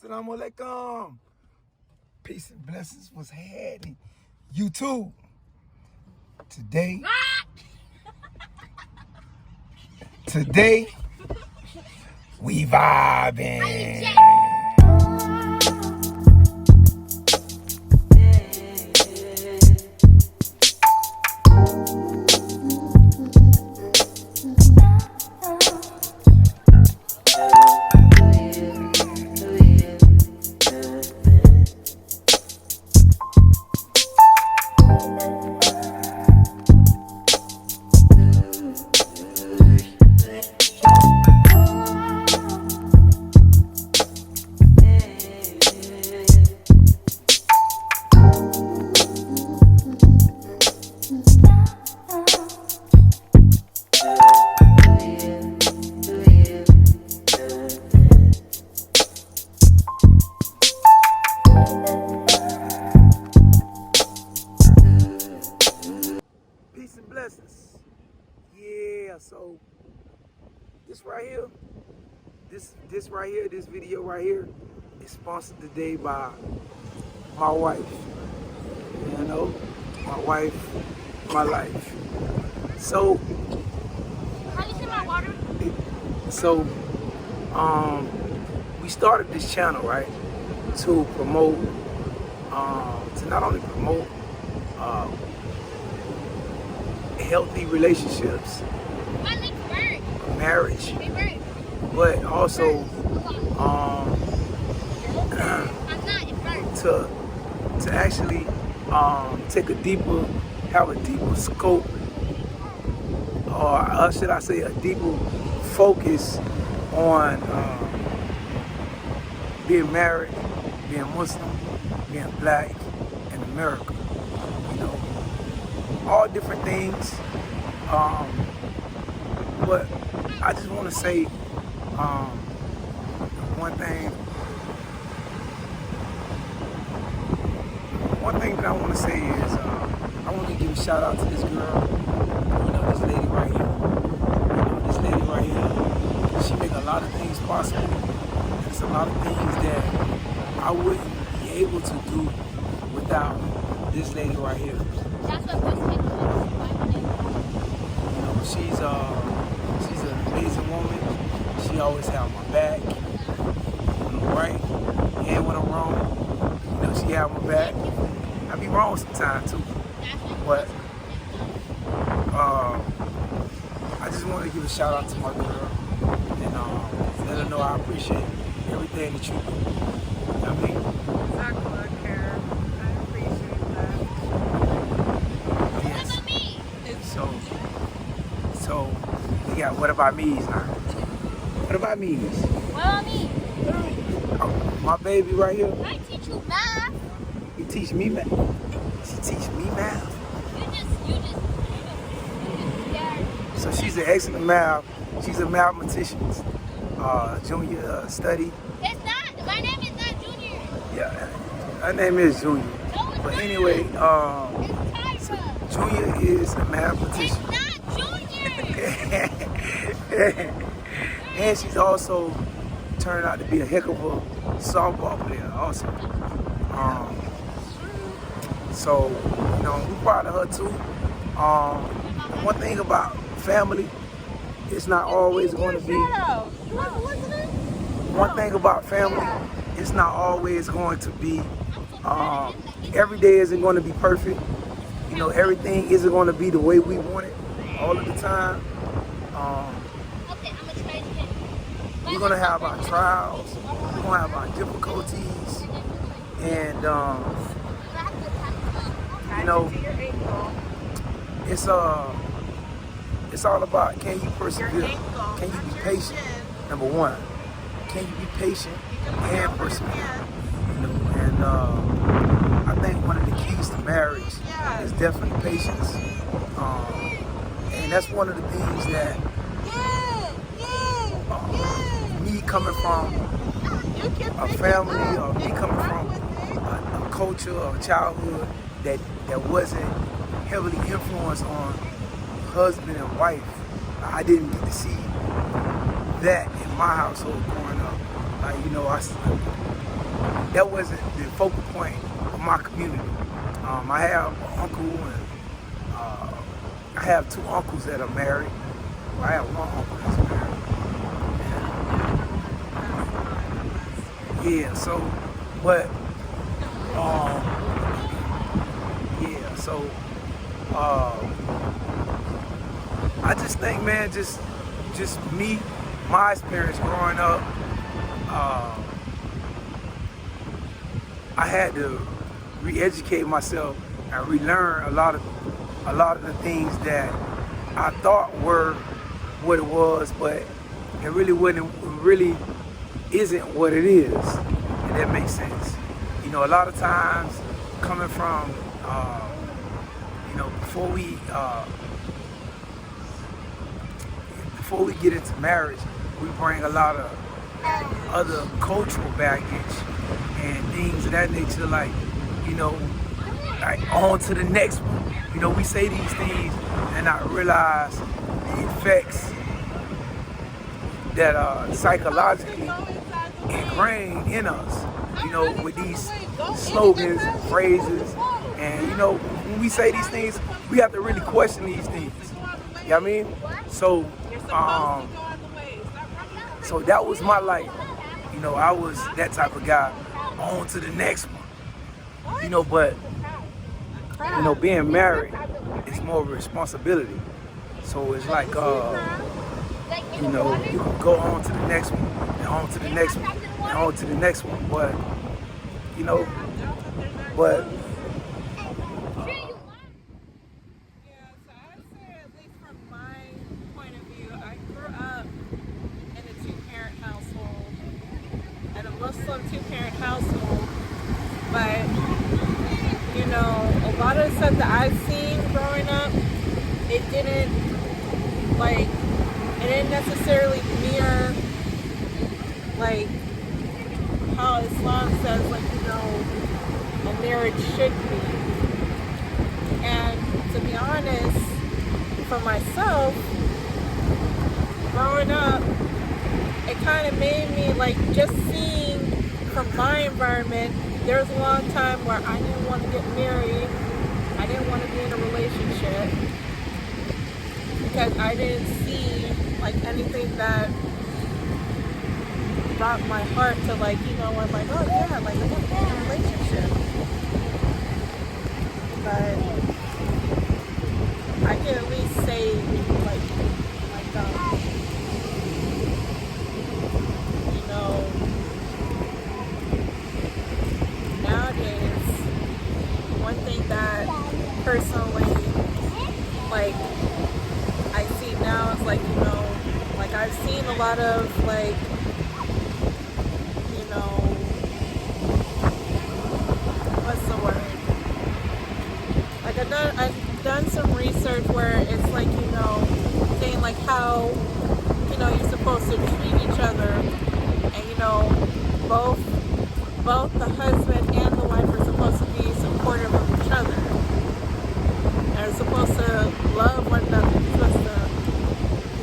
Assalamu alaikum. Peace and blessings was happening. YouTube. Today, we vibing. Peace and blessings. Yeah, so this video right here is sponsored today by my wife. You know, my wife, my life. So, we started this channel, right, to promote, to not only promote healthy relationships, marriage, but also to actually have a deeper scope, or should I say a deeper focus on being married, being Muslim, being black in America. You know, all different things. But I just want to say one thing that I want to say is I want to give a shout out to this girl. You know, this lady right here. This lady right here. She make a lot of things possible. There's a lot of things that I wouldn't be able to do without this lady right here. That's what she's an amazing woman. She always have my back when I'm right and when I'm wrong. You know, she have my back. I be wrong sometimes too, but I just want to give a shout out to my girl and let her know I appreciate everything that you do. You know what I mean? Exactly, I care. I appreciate that. Yes. So we got what about me's now? What about me's? What about me? Oh, my baby right here. I teach you math. You teach me math. She teach me math. You just scared. So she's an excellent math. She's a mathematician. Junior study. It's not. My name is not Junior. Yeah, her name is Junior. No, it's But not. anyway, It's Tyra. Junior is a mathematician. It's not Junior. And she's also turned out to be a heck of a softball player also. So, you know, we're proud of her too. One thing about family, it's not always going to be, one thing about family, it's not always going to be, every day isn't going to be perfect. You know, everything isn't going to be the way we want it all of the time. Okay, I'm gonna try it again. We're going to have our trials, we're going to have our difficulties, and, you know, it's all about, can you persevere? Can you be patient? Number one, can you be patient and persevere? You know, and I think one of the keys to marriage is definitely patience. And that's one of the things that me coming from a family, or me coming from a culture or childhood that wasn't heavily influenced on husband and wife. I didn't get to see that in my household growing up. Like, you know, that wasn't the focal point of my community. I have an uncle and I have two uncles that are married. Well, I have one uncle that's married. Yeah, so, but, yeah, so, I just think, man, just me, my experience growing up, I had to re-educate myself and relearn a lot of the things that I thought were what it was, but it really wasn't. It really isn't what it is. And that makes sense. You know, a lot of times coming from, you know, before we get into marriage, we bring a lot of other cultural baggage and things of that nature, like, you know, like on to the next one. You know, we say these things and not realize the effects that are psychologically ingrained in us, you know, with these slogans and phrases. And, you know, when we say these things, we have to really question these things. You know what I mean? So, so that was my life. You know, I was that type of guy. On to the next one. You know, but, you know, being married is more of a responsibility. So it's like, you know, you can go on to the next one, and on to the next one, and on to the next one. But, you know, but Muslim two-parent household, but you know, a lot of the stuff that I've seen growing up, it didn't necessarily mirror like how Islam says, like, you know, a marriage should be. And to be honest, for myself, growing up, it kind of made me, like, just seeing from my environment, there was a long time where I didn't want to get married. I didn't want to be in a relationship because I didn't see, like, anything that brought my heart to, like, you know, I'm like, oh yeah, like, I want to be in a relationship. But I can at least say, like, nowadays, one thing that personally, like, I see now is, like, you know, like, I've seen a lot of, like, you know, what's the word? Like, I've done some research where it's, like, you know, saying, like, how, you know, you're supposed to treat each other, and, you know, both the husband and the wife are supposed to be supportive of each other. They're supposed to love one another. You're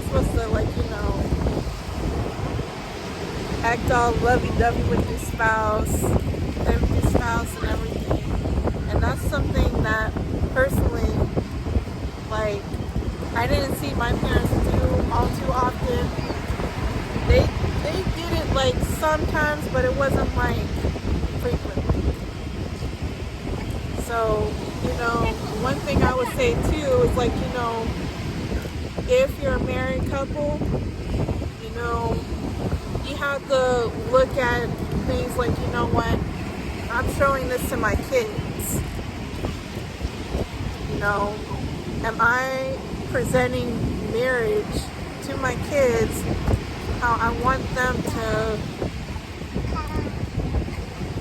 supposed to, like, you know, act all lovey-dovey with your spouse, and everything. And that's something that, personally, like, I didn't see my parents do all too often. They did it, like, sometimes, but it wasn't, like, frequently. So, you know, one thing I would say too is, like, you know, if you're a married couple, you know, you have to look at things like, you know what, I'm showing this to my kids. You know, am I presenting marriage to my kids how I want them to,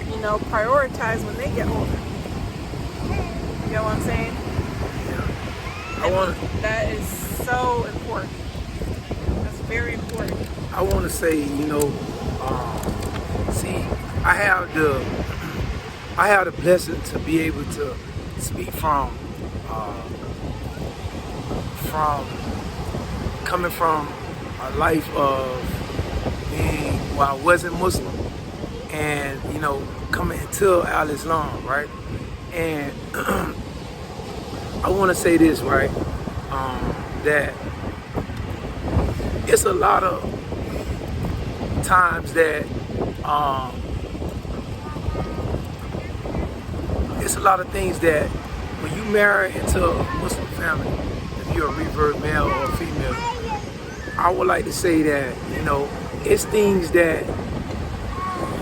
you know, prioritize when they get older? You know what I'm saying? Yeah. That is so important. That's very important. I want to say, you know, see, I have the blessing to be able to speak from coming from a life of being, well, I wasn't Muslim, and you know, coming to Al Islam, right? And I want to say this, right? That it's a lot of times that it's a lot of things that when you marry into a Muslim family, if you're a revert male or a female, I would like to say that, you know, it's things that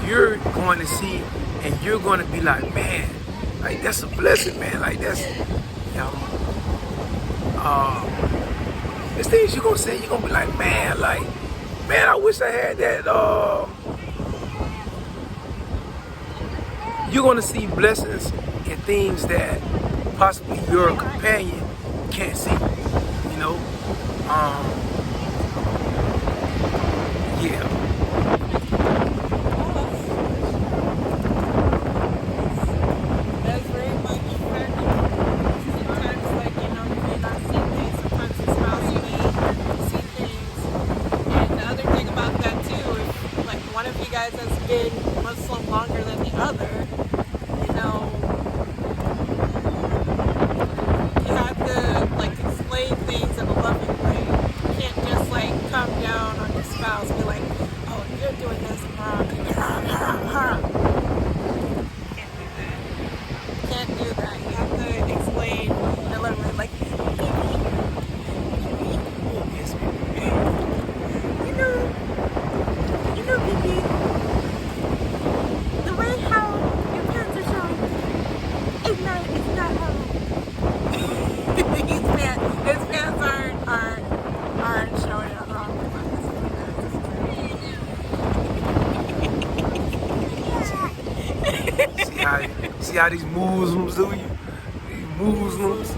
you're going to see and you're going to be like, man, like that's a blessing, man. Like that's, you know, it's things you're going to say, you're going to be like, man, I wish I had that. You're going to see blessings in things that possibly your companion can't see, you know. Yeah. That's very much fact. Sometimes, like, you know, you may not see things. Sometimes your spouse may see things. And the other thing about that, too, is, like, one of you guys has been Muslim longer than the other, you know, you have to, like, explain things in a loving way. You can't just, like, come down on your spouse and be like, oh, you're doing this wrong. Haram, haram, haram. Can't do that. You have to explain in a loving way, like, you know, baby, the way how your pants are showing is not how his pants aren't showing it wrong. See how these Muslims do you? These Muslims.